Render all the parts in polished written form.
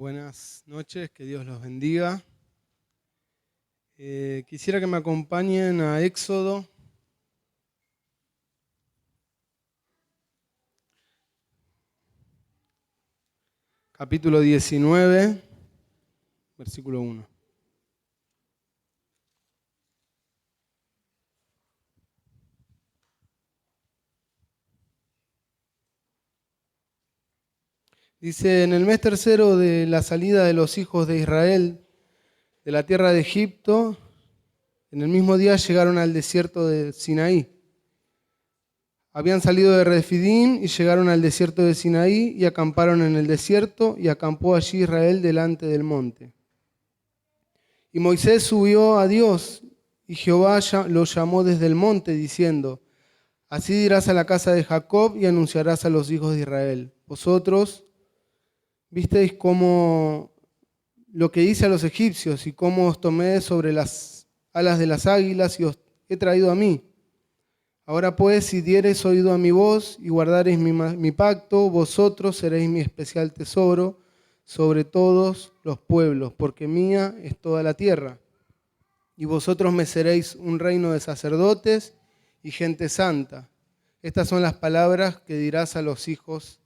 Buenas noches, que Dios los bendiga. Quisiera que me acompañen a Éxodo, capítulo 19, versículo 1. Dice, en el mes tercero de la salida de los hijos de Israel de la tierra de Egipto, en el mismo día llegaron al desierto de Sinaí. Habían salido de Refidim y llegaron al desierto de Sinaí y acamparon en el desierto, y acampó allí Israel delante del monte. Y Moisés subió a Dios, y Jehová lo llamó desde el monte, diciendo, así dirás a la casa de Jacob y anunciarás a los hijos de Israel. Vosotros visteis cómo lo que hice a los egipcios y cómo os tomé sobre las alas de las águilas y os he traído a mí. Ahora pues, si diereis oído a mi voz y guardareis mi pacto, vosotros seréis mi especial tesoro sobre todos los pueblos, porque mía es toda la tierra. Y vosotros me seréis un reino de sacerdotes y gente santa. Estas son las palabras que dirás a los hijos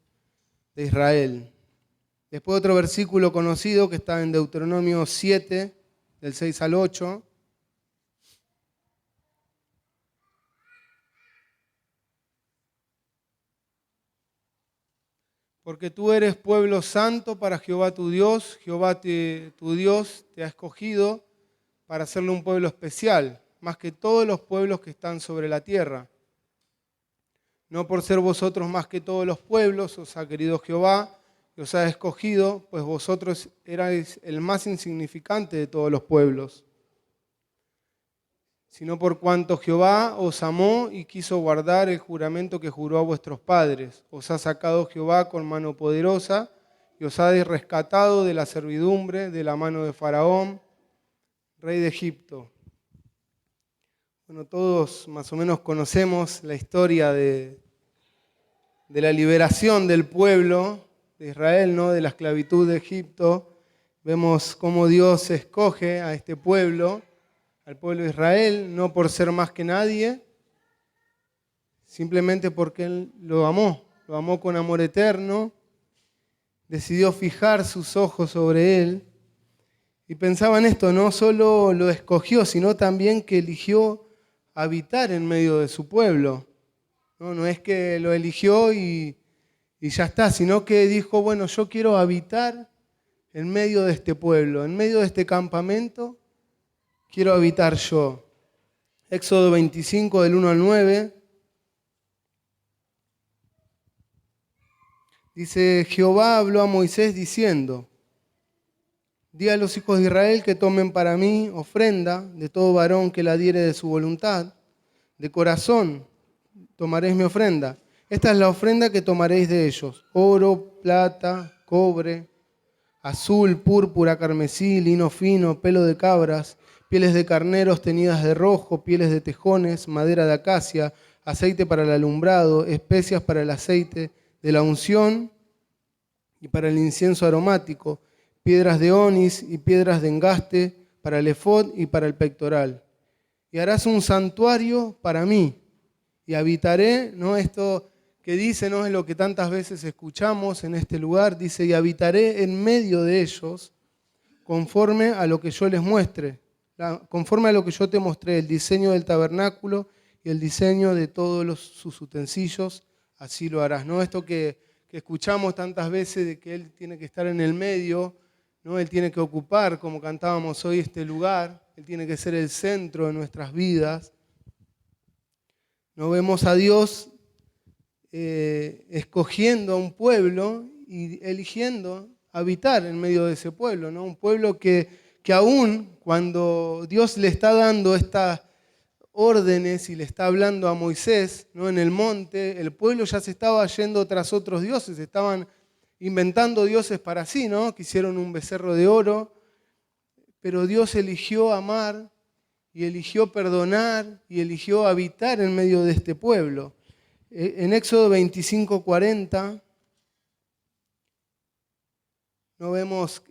de Israel. Después otro versículo conocido que está en Deuteronomio 7, del 6 al 8. Porque tú eres pueblo santo para Jehová tu Dios. Jehová tu Dios te ha escogido para hacerle un pueblo especial, más que todos los pueblos que están sobre la tierra. No por ser vosotros más que todos los pueblos, os ha querido Jehová, que os ha escogido, pues vosotros erais el más insignificante de todos los pueblos, sino por cuanto Jehová os amó y quiso guardar el juramento que juró a vuestros padres. Os ha sacado Jehová con mano poderosa y os ha rescatado de la servidumbre, de la mano de Faraón, rey de Egipto. Bueno, todos más o menos conocemos la historia de la liberación del pueblo de Israel, ¿no? De la esclavitud de Egipto. Vemos cómo Dios escoge a este pueblo, al pueblo de Israel, no por ser más que nadie, simplemente porque Él lo amó con amor eterno, decidió fijar sus ojos sobre Él y pensaba en esto, no solo lo escogió, sino también que eligió habitar en medio de su pueblo. No es que lo eligió y ya está, sino que dijo, bueno, yo quiero habitar en medio de este pueblo, en medio de este campamento, quiero habitar yo. Éxodo 25, del 1 al 9. Dice, Jehová habló a Moisés diciendo, di a los hijos de Israel que tomen para mí ofrenda de todo varón que la diere de su voluntad. De corazón tomaréis mi ofrenda. Esta es la ofrenda que tomaréis de ellos: oro, plata, cobre, azul, púrpura, carmesí, lino fino, pelo de cabras, pieles de carneros teñidas de rojo, pieles de tejones, madera de acacia, aceite para el alumbrado, especias para el aceite de la unción y para el incienso aromático, piedras de onis y piedras de engaste para el efod y para el pectoral. Y harás un santuario para mí y habitaré, ¿no? Esto que dice, ¿no? Es lo que tantas veces escuchamos en este lugar, dice, y habitaré en medio de ellos conforme a lo que yo les muestre, conforme a lo que yo te mostré, el diseño del tabernáculo y el diseño de todos sus utensilios, así lo harás. ¿No? Esto que escuchamos tantas veces de que Él tiene que estar en el medio, ¿no? Él tiene que ocupar, como cantábamos hoy, este lugar, Él tiene que ser el centro de nuestras vidas. No vemos a Dios escogiendo a un pueblo y eligiendo habitar en medio de ese pueblo, ¿no? Un pueblo que aún cuando Dios le está dando estas órdenes y le está hablando a Moisés, ¿no? En el monte, el pueblo ya se estaba yendo tras otros dioses, estaban inventando dioses para sí, ¿no? Quisieron un becerro de oro, pero Dios eligió amar y eligió perdonar y eligió habitar en medio de este pueblo. En Éxodo 25:40 no vemos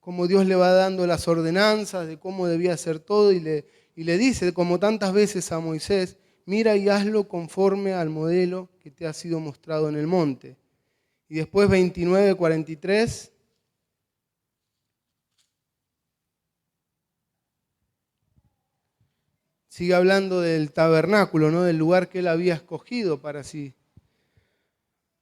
cómo Dios le va dando las ordenanzas de cómo debía hacer todo y le dice, como tantas veces a Moisés, mira y hazlo conforme al modelo que te ha sido mostrado en el monte. Y después 29:43. Sigue hablando del tabernáculo, ¿no? Del lugar que él había escogido para sí.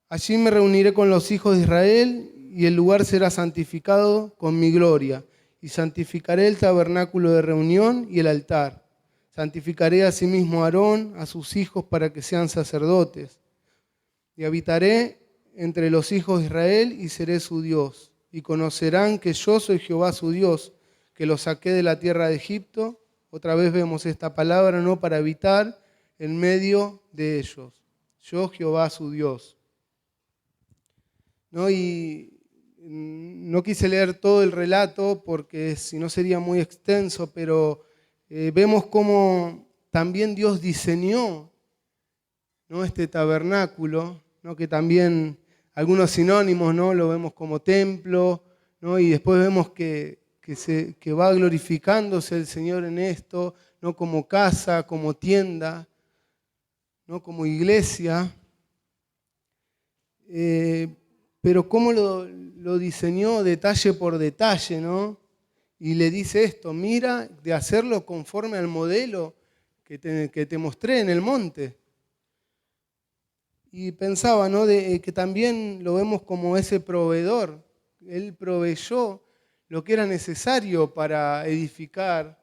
Allí me reuniré con los hijos de Israel y el lugar será santificado con mi gloria. Y santificaré el tabernáculo de reunión y el altar. Santificaré asimismo a Aarón, a sus hijos para que sean sacerdotes. Y habitaré entre los hijos de Israel y seré su Dios. Y conocerán que yo soy Jehová su Dios, que los saqué de la tierra de Egipto. Otra vez vemos esta palabra, ¿no? Para habitar en medio de ellos. Yo Jehová su Dios. ¿No? Y no quise leer todo el relato porque si no sería muy extenso, pero vemos cómo también Dios diseñó, ¿no? Este tabernáculo, ¿no? Que también algunos sinónimos, ¿no? Lo vemos como templo, ¿no? Y después vemos que va glorificándose el Señor en esto, ¿no? Como casa, como tienda, ¿no? Como iglesia. Pero cómo lo diseñó detalle por detalle, ¿no? Y le dice esto, mira de hacerlo conforme al modelo que te mostré en el monte. Y pensaba, ¿no? Que también lo vemos como ese proveedor. Él proveyó lo que era necesario para edificar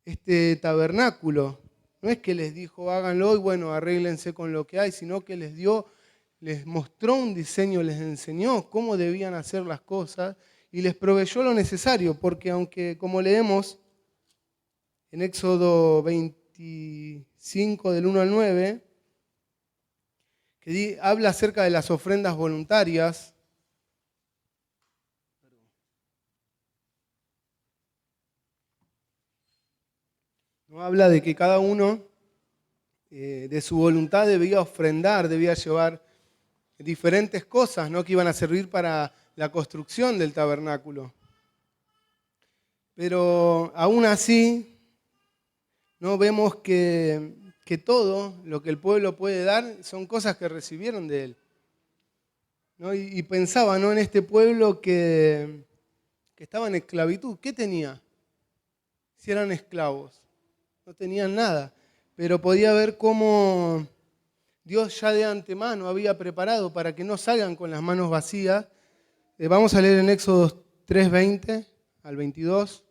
este tabernáculo. No es que les dijo, háganlo y bueno, arréglense con lo que hay, sino que les mostró un diseño, les enseñó cómo debían hacer las cosas y les proveyó lo necesario, porque aunque, como leemos en Éxodo 25, del 1 al 9, que habla acerca de las ofrendas voluntarias, ¿no? Habla de que cada uno de su voluntad debía ofrendar, debía llevar diferentes cosas, ¿no? Que iban a servir para la construcción del tabernáculo. Pero aún así, ¿no? Vemos que todo lo que el pueblo puede dar son cosas que recibieron de él, ¿no? Y pensaba, ¿no? En este pueblo que estaba en esclavitud. ¿Qué tenía? Si eran esclavos. No tenían nada. Pero podía ver cómo Dios ya de antemano había preparado para que no salgan con las manos vacías. Vamos a leer en Éxodo 3:20 al 22.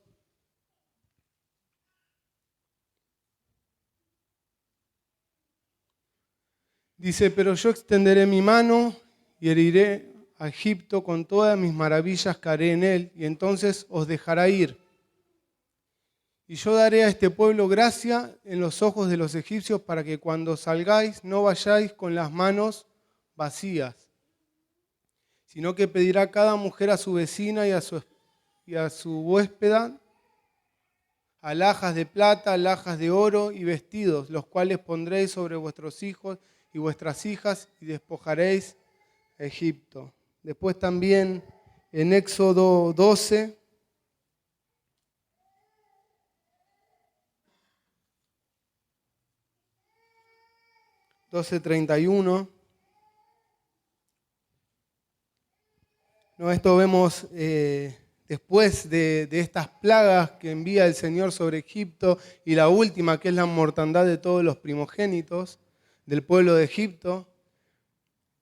Dice, pero yo extenderé mi mano y heriré a Egipto con todas mis maravillas que haré en él, y entonces os dejará ir. Y yo daré a este pueblo gracia en los ojos de los egipcios para que cuando salgáis no vayáis con las manos vacías, sino que pedirá cada mujer a su vecina y a su huéspeda alhajas de plata, alhajas de oro y vestidos, los cuales pondréis sobre vuestros hijos y vuestras hijas y despojaréis a Egipto. Después también en Éxodo 12, $12:31. No, esto vemos después de estas plagas que envía el Señor sobre Egipto y la última, que es la mortandad de todos los primogénitos del pueblo de Egipto.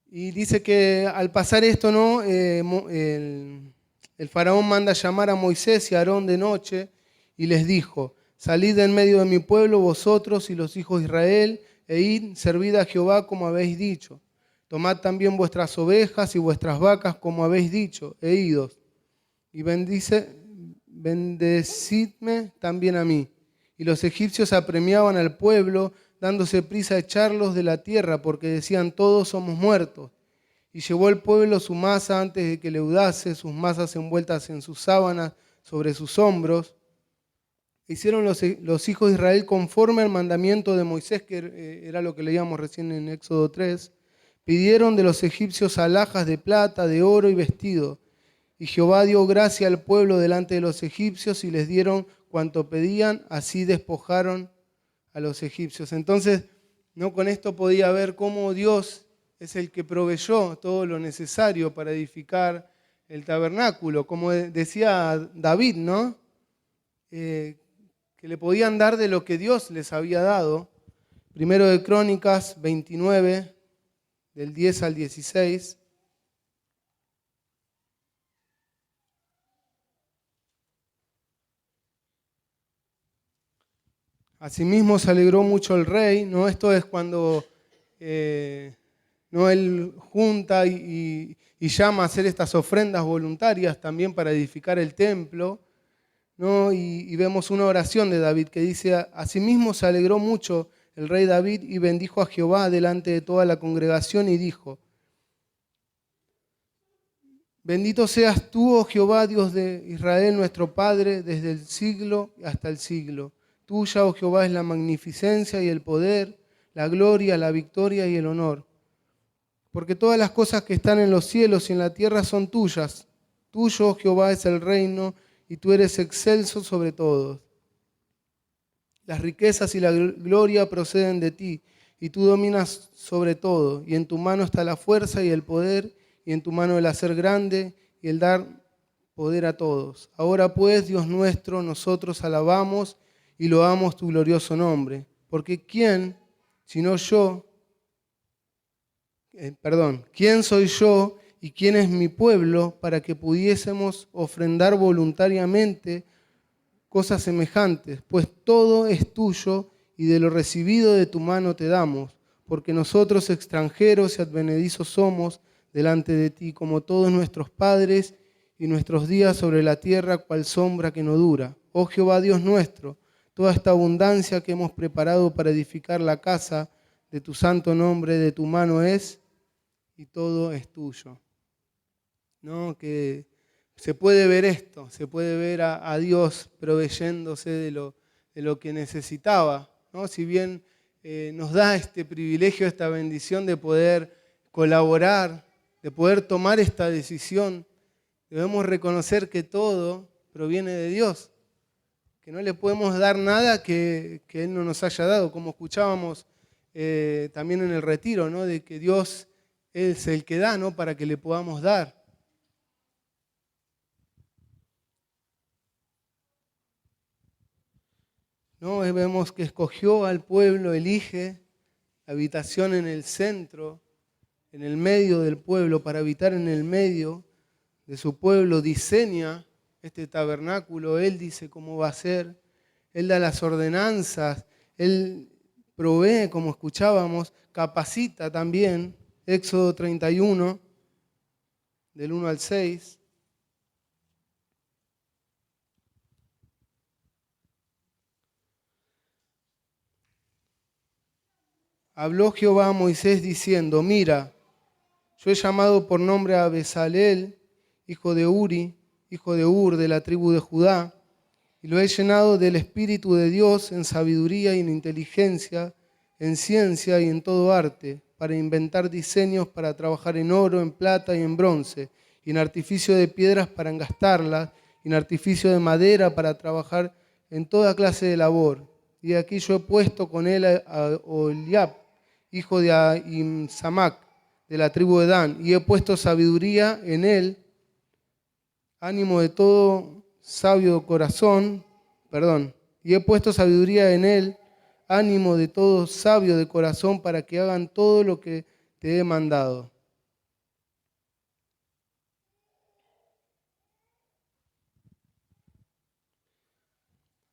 Y dice que al pasar esto, ¿no? El faraón manda llamar a Moisés y a Aarón de noche y les dijo, salid de en medio de mi pueblo vosotros y los hijos de Israel e id, servid a Jehová como habéis dicho. Tomad también vuestras ovejas y vuestras vacas como habéis dicho, e idos. Y bendecidme también a mí. Y los egipcios apremiaban al pueblo, dándose prisa a echarlos de la tierra, porque decían, todos somos muertos. Y llevó el pueblo su masa antes de que leudase, sus masas envueltas en sus sábanas sobre sus hombros. Hicieron los hijos de Israel conforme al mandamiento de Moisés, que era lo que leíamos recién en Éxodo 3, Pidieron de los egipcios alhajas de plata, de oro y vestido. Y Jehová dio gracia al pueblo delante de los egipcios y les dieron cuanto pedían, así despojaron a los egipcios. Entonces, ¿no? Con esto podía ver cómo Dios es el que proveyó todo lo necesario para edificar el tabernáculo. Como decía David, ¿no? Que le podían dar de lo que Dios les había dado. Primero de Crónicas 29, del 10 al 16. Asimismo se alegró mucho el rey, ¿no? Esto es cuando ¿no? Él junta y llama a hacer estas ofrendas voluntarias también para edificar el templo, ¿no? Y vemos una oración de David que dice: asimismo se alegró mucho el rey David y bendijo a Jehová delante de toda la congregación y dijo: bendito seas tú, oh Jehová, Dios de Israel, nuestro Padre, desde el siglo hasta el siglo. Tuya, oh Jehová, es la magnificencia y el poder, la gloria, la victoria y el honor. Porque todas las cosas que están en los cielos y en la tierra son tuyas. Tuyo, oh Jehová, es el reino y tú eres excelso sobre todos. Las riquezas y la gloria proceden de ti y tú dominas sobre todo. Y en tu mano está la fuerza y el poder y en tu mano el hacer grande y el dar poder a todos. Ahora pues, Dios nuestro, nosotros alabamos y loamos tu glorioso nombre. Porque ¿quién, sino yo, ¿quién soy yo y quién es mi pueblo para que pudiésemos ofrendar voluntariamente cosas semejantes? Pues todo es tuyo y de lo recibido de tu mano te damos, porque nosotros extranjeros y advenedizos somos delante de ti, como todos nuestros padres y nuestros días sobre la tierra, cual sombra que no dura. Oh Jehová Dios nuestro, toda esta abundancia que hemos preparado para edificar la casa de tu santo nombre, de tu mano es, y todo es tuyo. ¿No? Que se puede ver esto, se puede ver a Dios proveyéndose de lo que necesitaba, ¿no? Si bien nos da este privilegio, esta bendición de poder colaborar, de poder tomar esta decisión, debemos reconocer que todo proviene de Dios, que no le podemos dar nada que Él no nos haya dado, como escuchábamos también en el retiro, ¿no? De que Dios es el que da, ¿no? Para que le podamos dar. ¿No? Vemos que escogió al pueblo, elige la habitación en el centro, en el medio del pueblo, para habitar en el medio de su pueblo, diseña este tabernáculo, Él dice cómo va a ser, Él da las ordenanzas, Él provee, como escuchábamos, capacita también. Éxodo 31, del 1 al 6. Habló Jehová a Moisés diciendo: mira, yo he llamado por nombre a Bezaleel, hijo de Uri, hijo de Ur, de la tribu de Judá, y lo he llenado del Espíritu de Dios en sabiduría y en inteligencia, en ciencia y en todo arte, para inventar diseños, para trabajar en oro, en plata y en bronce, y en artificio de piedras para engastarlas, y en artificio de madera para trabajar en toda clase de labor. Y aquí yo he puesto con él a Oliab, hijo de Ahisamac, de la tribu de Dan, y he puesto sabiduría en él, ánimo de todo sabio corazón, y he puesto sabiduría en él, ánimo de todo sabio de corazón, para que hagan todo lo que te he mandado.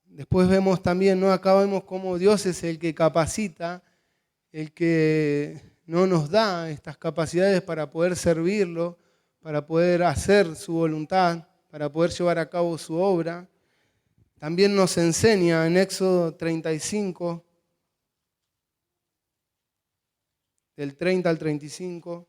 Después vemos también, ¿no? Acá vemos cómo Dios es el que capacita, el que no nos da estas capacidades para poder servirlo, para poder hacer su voluntad, para poder llevar a cabo su obra. También nos enseña en Éxodo 35, del 30 al 35.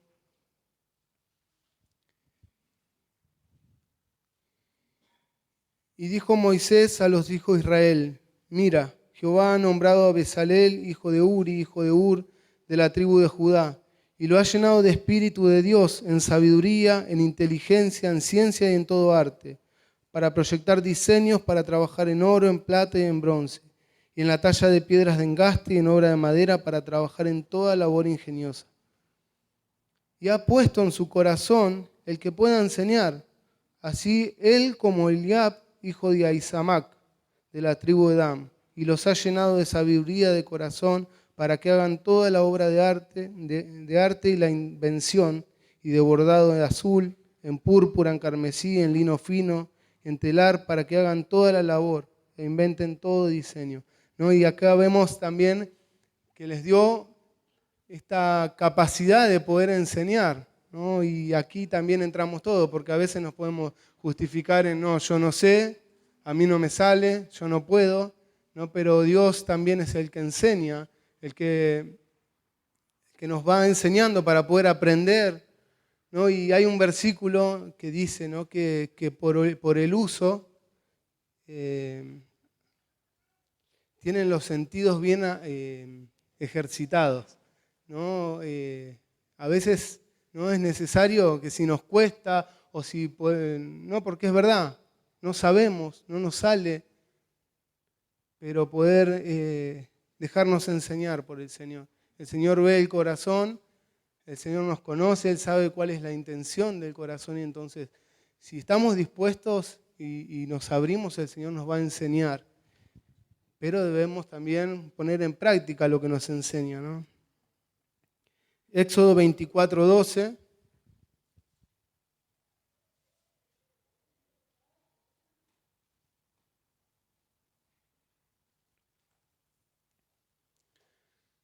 Y dijo Moisés a los hijos de Israel: mira, Jehová ha nombrado a Bezaleel, hijo de Uri, hijo de Ur, de la tribu de Judá, y lo ha llenado de espíritu de Dios, en sabiduría, en inteligencia, en ciencia y en todo arte, para proyectar diseños, para trabajar en oro, en plata y en bronce, y en la talla de piedras de engaste y en obra de madera, para trabajar en toda labor ingeniosa. Y ha puesto en su corazón el que pueda enseñar, así él como Eliab, hijo de Ahisamac, de la tribu de Dan, y los ha llenado de sabiduría de corazón para que hagan toda la obra de arte y la invención, y de bordado de azul, en púrpura, en carmesí, en lino fino, en telar, para que hagan toda la labor e inventen todo diseño, ¿no? Y acá vemos también que les dio esta capacidad de poder enseñar, ¿no? Y aquí también entramos todos, porque a veces nos podemos justificar en, no, yo no sé, a mí no me sale, yo no puedo, ¿no? Pero Dios también es el que enseña, el que nos va enseñando para poder aprender, ¿no? Y hay un versículo que dice, ¿no?, que por el uso tienen los sentidos bien ejercitados, ¿no? A veces no es necesario que si nos cuesta o si no, porque es verdad, no sabemos, no nos sale, pero poder dejarnos enseñar por el Señor. El Señor ve el corazón, el Señor nos conoce, Él sabe cuál es la intención del corazón y entonces si estamos dispuestos y nos abrimos, el Señor nos va a enseñar. Pero debemos también poner en práctica lo que nos enseña, ¿no? Éxodo 24:12.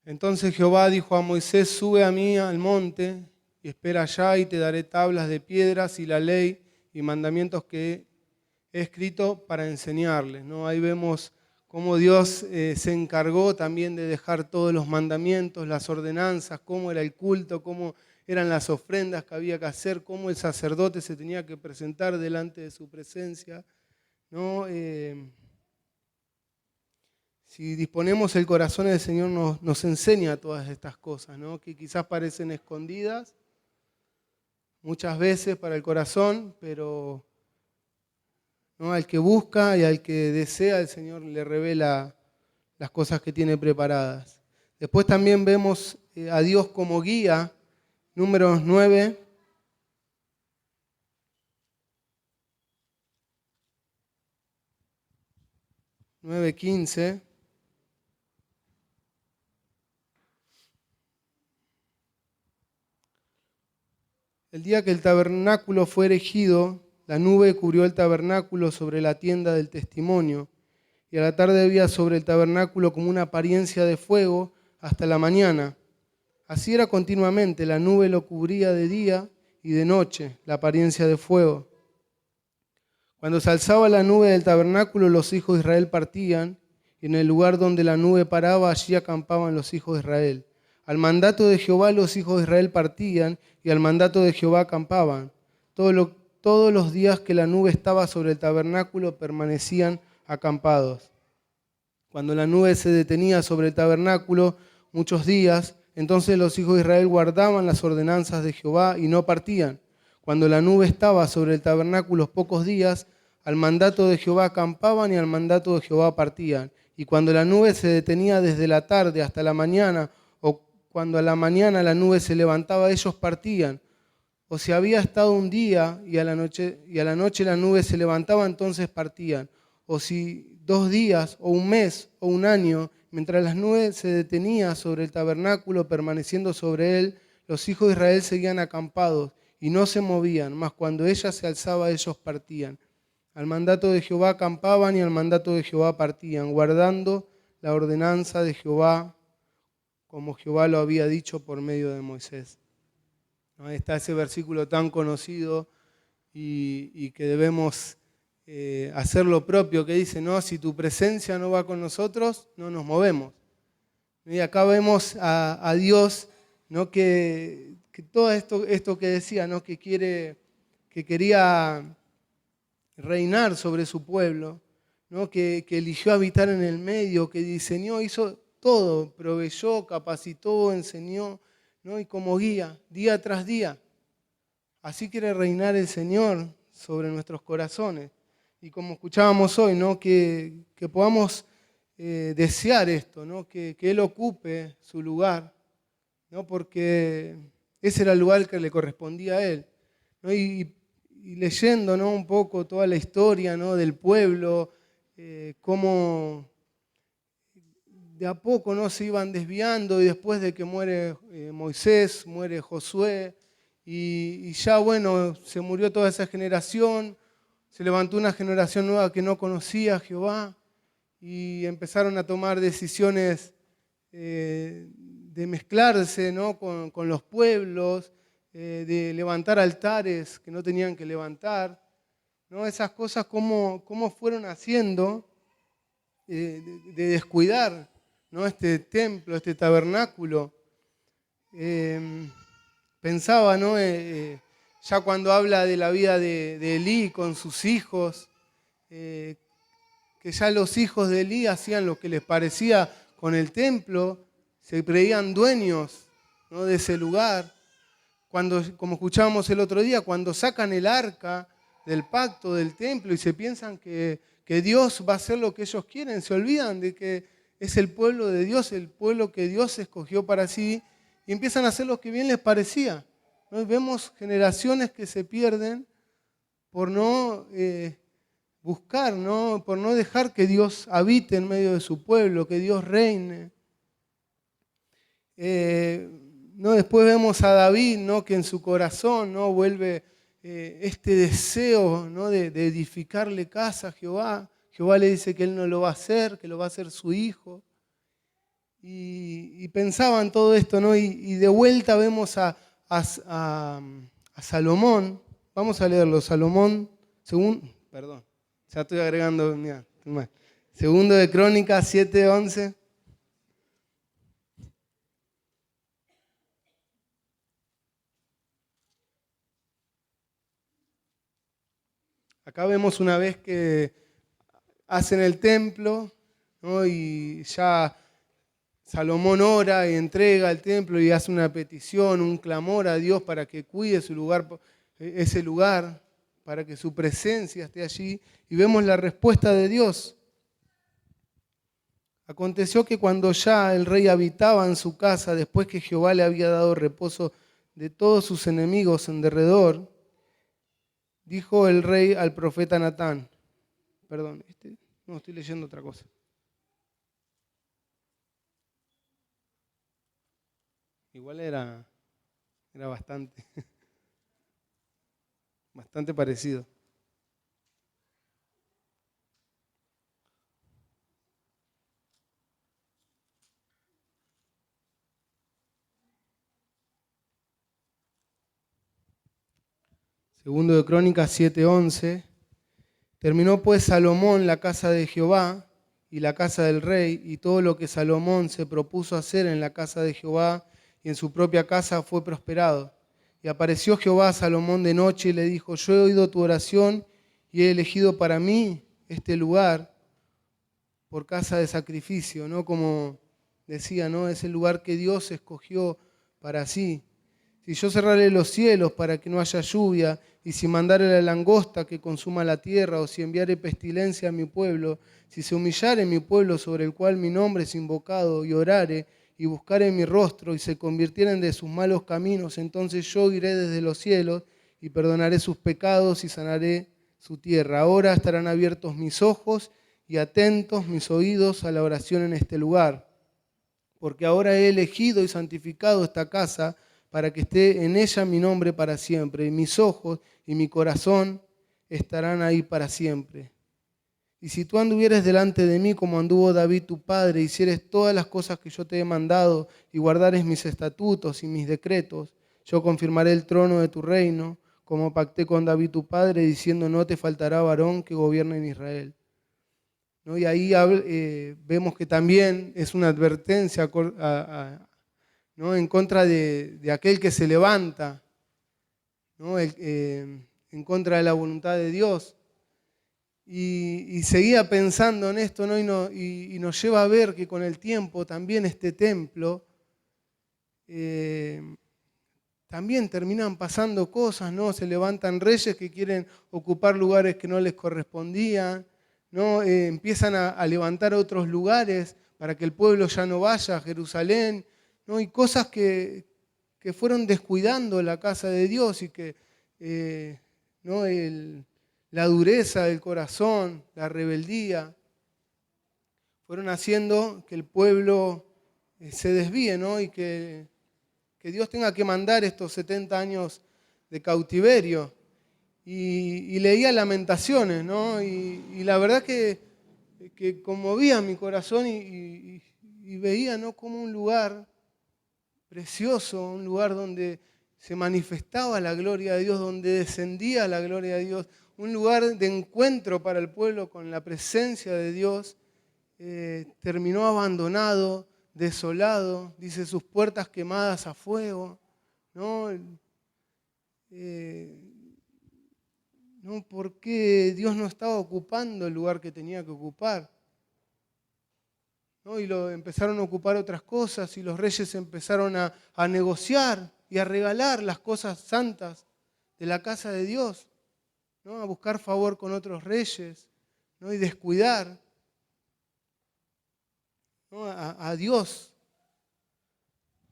Entonces Jehová dijo a Moisés, sube a mí al monte y espera allá y te daré tablas de piedras y la ley y mandamientos que he escrito para enseñarles, ¿no? Ahí vemos cómo Dios se encargó también de dejar todos los mandamientos, las ordenanzas, cómo era el culto, cómo eran las ofrendas que había que hacer, cómo el sacerdote se tenía que presentar delante de su presencia, ¿no? Si disponemos el corazón, el Señor nos enseña todas estas cosas, ¿no?, que quizás parecen escondidas muchas veces para el corazón, pero ¿no?, al que busca y al que desea, el Señor le revela las cosas que tiene preparadas. Después también vemos a Dios como guía, Números 9. 9:15. El día que el tabernáculo fue erigido, la nube cubrió el tabernáculo sobre la tienda del testimonio, y a la tarde había sobre el tabernáculo como una apariencia de fuego hasta la mañana. Así era continuamente, la nube lo cubría de día y de noche, la apariencia de fuego. Cuando se alzaba la nube del tabernáculo, los hijos de Israel partían, y en el lugar donde la nube paraba, allí acampaban los hijos de Israel. Al mandato de Jehová los hijos de Israel partían, y al mandato de Jehová acampaban. Todos los días que la nube estaba sobre el tabernáculo permanecían acampados. Cuando la nube se detenía sobre el tabernáculo muchos días, entonces los hijos de Israel guardaban las ordenanzas de Jehová y no partían. Cuando la nube estaba sobre el tabernáculo pocos días, al mandato de Jehová acampaban y al mandato de Jehová partían. Y cuando la nube se detenía desde la tarde hasta la mañana, o cuando a la mañana la nube se levantaba, ellos partían. O si había estado un día y a la noche la nube se levantaba, entonces partían. O si 2 días, o un mes, o un año, mientras las nubes se detenía sobre el tabernáculo, permaneciendo sobre él, los hijos de Israel seguían acampados y no se movían, mas cuando ella se alzaba, ellos partían. Al mandato de Jehová acampaban y al mandato de Jehová partían, guardando la ordenanza de Jehová, como Jehová lo había dicho por medio de Moisés. Ahí está ese versículo tan conocido y que debemos hacer lo propio, que dice, no, si tu presencia no va con nosotros, no nos movemos. Y acá vemos a Dios, ¿no?, que todo esto que decía, ¿no?, que quería reinar sobre su pueblo, ¿no?, que eligió habitar en el medio, que diseñó, hizo todo, proveyó, capacitó, enseñó, ¿no? Y como guía, día tras día. Así quiere reinar el Señor sobre nuestros corazones. Y como escuchábamos hoy, ¿no? que podamos desear esto, ¿no? que Él ocupe su lugar, ¿no? Porque ese era el lugar que le correspondía a Él, ¿no? Y leyendo, ¿no? un poco toda la historia, ¿no? del pueblo, cómo de a poco, ¿no? se iban desviando, y después de que muere Moisés, muere Josué, y ya bueno, se murió toda esa generación, se levantó una generación nueva que no conocía a Jehová, y empezaron a tomar decisiones de mezclarse, ¿no? con los pueblos, de levantar altares que no tenían que levantar, ¿no? Esas cosas cómo fueron haciendo de descuidar, ¿no? este templo, este tabernáculo. Pensaba, ¿no? Ya cuando habla de la vida de Elí con sus hijos, que ya los hijos de Elí hacían lo que les parecía con el templo, se creían dueños, ¿no? de ese lugar. Cuando, como escuchábamos el otro día, cuando sacan el arca del pacto del templo y se piensan que Dios va a hacer lo que ellos quieren, se olvidan de que es el pueblo de Dios, el pueblo que Dios escogió para sí, y empiezan a hacer lo que bien les parecía, ¿no? Y vemos generaciones que se pierden por no buscar, ¿no? por no dejar que Dios habite en medio de su pueblo, que Dios reine. ¿No? Después vemos a David, ¿no? que en su corazón, ¿no? vuelve este deseo, ¿no? de edificarle casa a Jehová. Jehová le dice que él no lo va a hacer, que lo va a hacer su hijo. Y pensaba en todo esto, ¿no? Y de vuelta vemos a Salomón. Vamos a leerlo. Salomón, perdón, ya estoy agregando, mira, segundo de Crónicas 7:11. Acá vemos una vez que hacen el templo, ¿no? Y ya Salomón ora y entrega el templo y hace una petición, un clamor a Dios para que cuide su lugar, ese lugar, para que su presencia esté allí. Y vemos la respuesta de Dios. Aconteció que cuando ya el rey habitaba en su casa, después que Jehová le había dado reposo de todos sus enemigos en derredor, dijo el rey al profeta Natán, perdón, no, estoy leyendo otra cosa. Igual era bastante, bastante parecido. Segundo de Crónicas 7:11. Terminó pues Salomón la casa de Jehová y la casa del rey, y todo lo que Salomón se propuso hacer en la casa de Jehová y en su propia casa fue prosperado. Y apareció Jehová a Salomón de noche y le dijo, yo he oído tu oración y he elegido para mí este lugar por casa de sacrificio, ¿no? Como decía, ¿no? Es el lugar que Dios escogió para sí. Si yo cerraré los cielos para que no haya lluvia, y si mandare la langosta que consuma la tierra, o si enviare pestilencia a mi pueblo, si se humillare mi pueblo sobre el cual mi nombre es invocado, y orare, y buscare mi rostro, y se convirtieren de sus malos caminos, entonces yo iré desde los cielos, y perdonaré sus pecados, y sanaré su tierra. Ahora estarán abiertos mis ojos, y atentos mis oídos a la oración en este lugar. Porque ahora he elegido y santificado esta casa, para que esté en ella mi nombre para siempre, y mis ojos y mi corazón estarán ahí para siempre. Y si tú anduvieres delante de mí como anduvo David tu padre, hicieres todas las cosas que yo te he mandado, y guardares mis estatutos y mis decretos, yo confirmaré el trono de tu reino, como pacté con David tu padre, diciendo, no te faltará varón que gobierne en Israel. ¿No? Y ahí vemos que también es una advertencia ¿no? en contra de aquel que se levanta, ¿no? En contra de la voluntad de Dios. Y seguía pensando en esto, ¿no? Y nos lleva a ver que con el tiempo también este templo también terminan pasando cosas, ¿no? Se levantan reyes que quieren ocupar lugares que no les correspondían, ¿no? Empiezan a levantar otros lugares para que el pueblo ya no vaya a Jerusalén, ¿no? Y cosas que fueron descuidando la casa de Dios y que ¿no? La dureza del corazón, la rebeldía, fueron haciendo que el pueblo se desvíe, ¿no? Y que Dios tenga que mandar estos 70 años de cautiverio. Y leía Lamentaciones, ¿no? Y la verdad que conmovía mi corazón y veía, ¿no? Como un lugar precioso, un lugar donde se manifestaba la gloria de Dios, donde descendía la gloria de Dios, un lugar de encuentro para el pueblo con la presencia de Dios, terminó abandonado, desolado, dice sus puertas quemadas a fuego, ¿no? ¿No? ¿Por qué Dios no estaba ocupando el lugar que tenía que ocupar? ¿No? Y lo empezaron a ocupar otras cosas y los reyes empezaron a negociar y a regalar las cosas santas de la casa de Dios, ¿no? A buscar favor con otros reyes, ¿no? Y descuidar, ¿no? a Dios,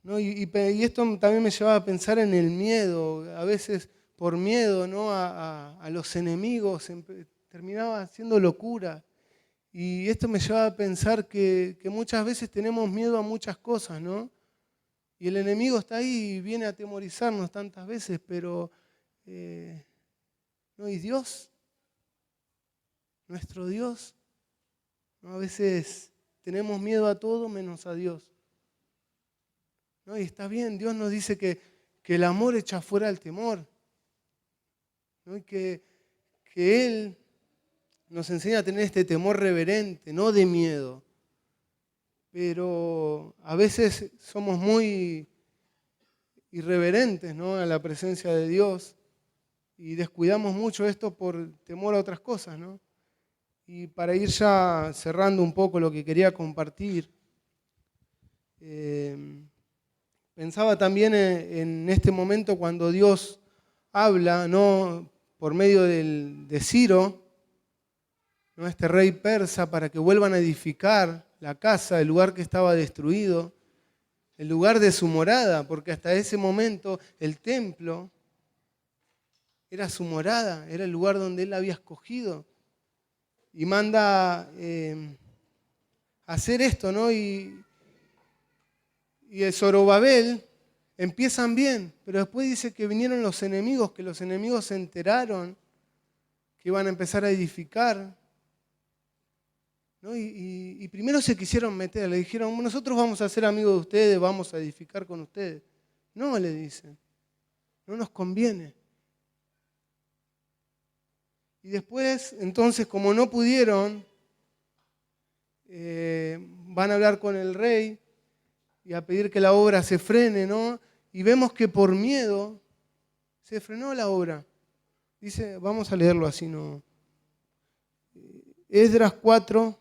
¿no? Y esto también me llevaba a pensar en el miedo. A veces por miedo, ¿no? a los enemigos terminaba haciendo locura. Y esto me lleva a pensar que muchas veces tenemos miedo a muchas cosas, ¿no? Y el enemigo está ahí y viene a atemorizarnos tantas veces, pero ¿no? ¿Y Dios? Nuestro Dios, ¿no? A veces tenemos miedo a todo menos a Dios, ¿no? Y está bien, Dios nos dice que el amor echa fuera el temor, ¿no? Y que Él nos enseña a tener este temor reverente, no de miedo. Pero a veces somos muy irreverentes, ¿no? A la presencia de Dios y descuidamos mucho esto por temor a otras cosas, ¿no? Y para ir ya cerrando un poco lo que quería compartir, pensaba también en este momento cuando Dios habla, ¿no? Por medio de Ciro, ¿no? Este rey persa, para que vuelvan a edificar la casa, el lugar que estaba destruido, el lugar de su morada, porque hasta ese momento el templo era su morada, era el lugar donde él había escogido. Y manda hacer esto, ¿no? Y el Zorobabel empiezan bien, pero después dice que vinieron los enemigos, que los enemigos se enteraron que iban a empezar a edificar, ¿no? Y primero se quisieron meter, le dijeron, nosotros vamos a ser amigos de ustedes, vamos a edificar con ustedes. No, le dicen, no nos conviene. Y después, entonces, como no pudieron, van a hablar con el rey y a pedir que la obra se frene, ¿no? Y vemos que por miedo se frenó la obra. Dice, vamos a leerlo así, ¿no? Esdras 4.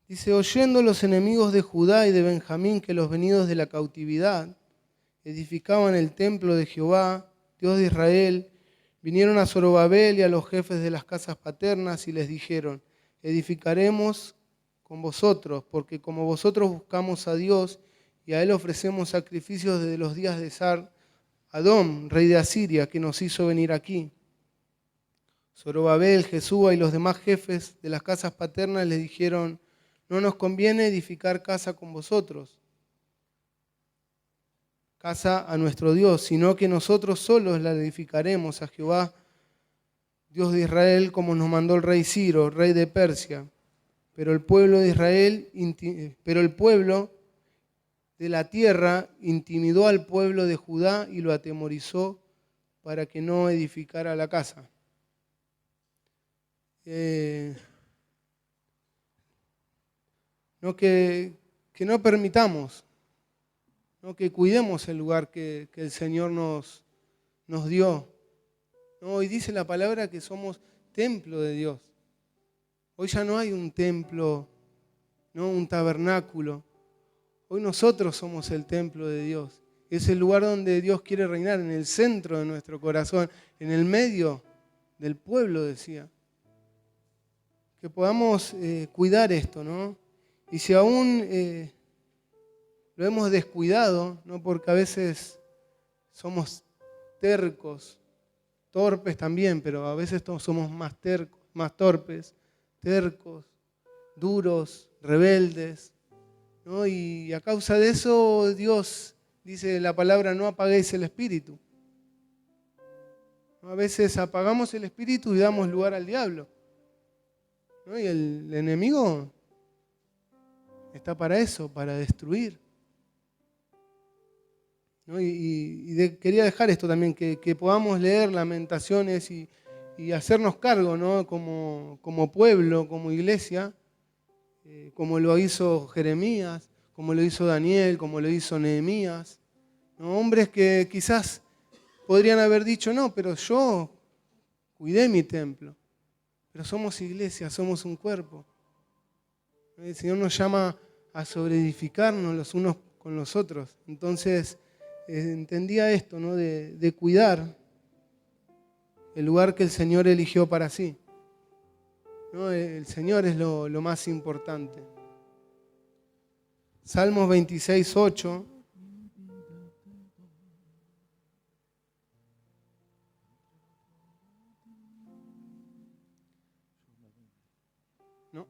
Dice, oyendo los enemigos de Judá y de Benjamín que los venidos de la cautividad edificaban el templo de Jehová, Dios de Israel, vinieron a Zorobabel y a los jefes de las casas paternas y les dijeron, edificaremos con vosotros, porque como vosotros buscamos a Dios y a Él ofrecemos sacrificios desde los días de Sar-Adón, rey de Asiria, que nos hizo venir aquí. Zorobabel, Jesúa y los demás jefes de las casas paternas les dijeron, no nos conviene edificar casa con vosotros, casa a nuestro Dios, sino que nosotros solos la edificaremos a Jehová, Dios de Israel, como nos mandó el rey Ciro, rey de Persia. Pero el pueblo de la tierra intimidó al pueblo de Judá y lo atemorizó para que no edificara la casa. No que no permitamos, no que cuidemos el lugar que el Señor nos dio, ¿no? Hoy dice la palabra que somos templo de Dios. Hoy ya no hay un templo, ¿no? Un tabernáculo. Hoy nosotros somos el templo de Dios. Es el lugar donde Dios quiere reinar, en el centro de nuestro corazón, en el medio del pueblo, decía. Que podamos cuidar esto, ¿no? Y si aún lo hemos descuidado, ¿no? Porque a veces somos tercos, torpes también, pero a veces somos más tercos, más torpes, tercos, duros, rebeldes, ¿no? Y a causa de eso Dios dice la palabra, no apaguéis el espíritu. A veces apagamos el espíritu y damos lugar al diablo, ¿no? Y el enemigo está para eso, para destruir, ¿no? Quería dejar esto también, que podamos leer Lamentaciones y hacernos cargo, ¿no? Como pueblo, como iglesia, como lo hizo Jeremías, como lo hizo Daniel, como lo hizo Nehemías, ¿no? Hombres que quizás podrían haber dicho, no, pero yo cuidé mi templo. Pero somos iglesia, somos un cuerpo. El Señor nos llama a sobreedificarnos los unos con los otros. Entonces, entendía esto, ¿no? De cuidar el lugar que el Señor eligió para sí, ¿no? El Señor es lo más importante. Salmos 26:8. ¿No?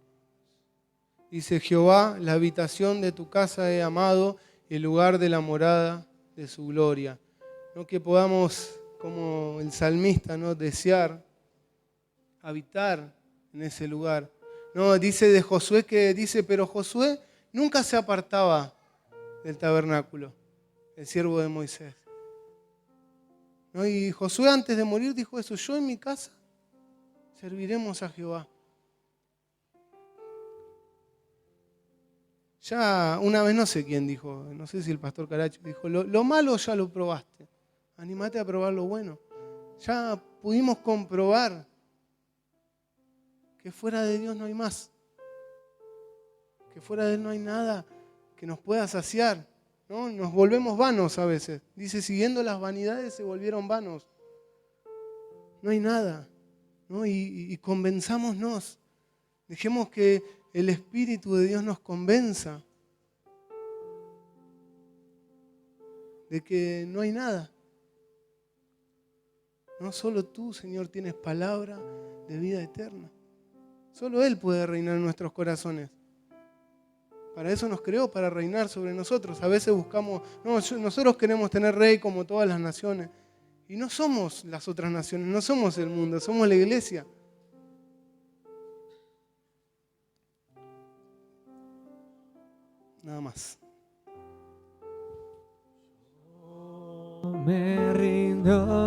Dice: Jehová, la habitación de tu casa he amado, y el lugar de la morada de su gloria. ¿No? Que podamos, como el salmista, ¿no? Desear habitar en ese lugar. No, dice de Josué pero Josué nunca se apartaba del tabernáculo, el siervo de Moisés. ¿No? Y Josué antes de morir dijo eso: yo en mi casa serviremos a Jehová. Ya una vez no sé quién dijo, no sé si el pastor Caracho dijo, lo malo ya lo probaste, animate a probar lo bueno. Ya pudimos comprobar que fuera de Dios no hay más, que fuera de Él no hay nada que nos pueda saciar, ¿no? Nos volvemos vanos a veces. Dice, siguiendo las vanidades se volvieron vanos. No hay nada, ¿no? Y convenzámonos, dejemos que el Espíritu de Dios nos convenza de que no hay nada. No solo tú, Señor, tienes palabra de vida eterna. Solo Él puede reinar en nuestros corazones. Para eso nos creó, para reinar sobre nosotros. A veces buscamos, no, nosotros queremos tener rey como todas las naciones. Y no somos las otras naciones, no somos el mundo, somos la iglesia. Nada más. Me rindo.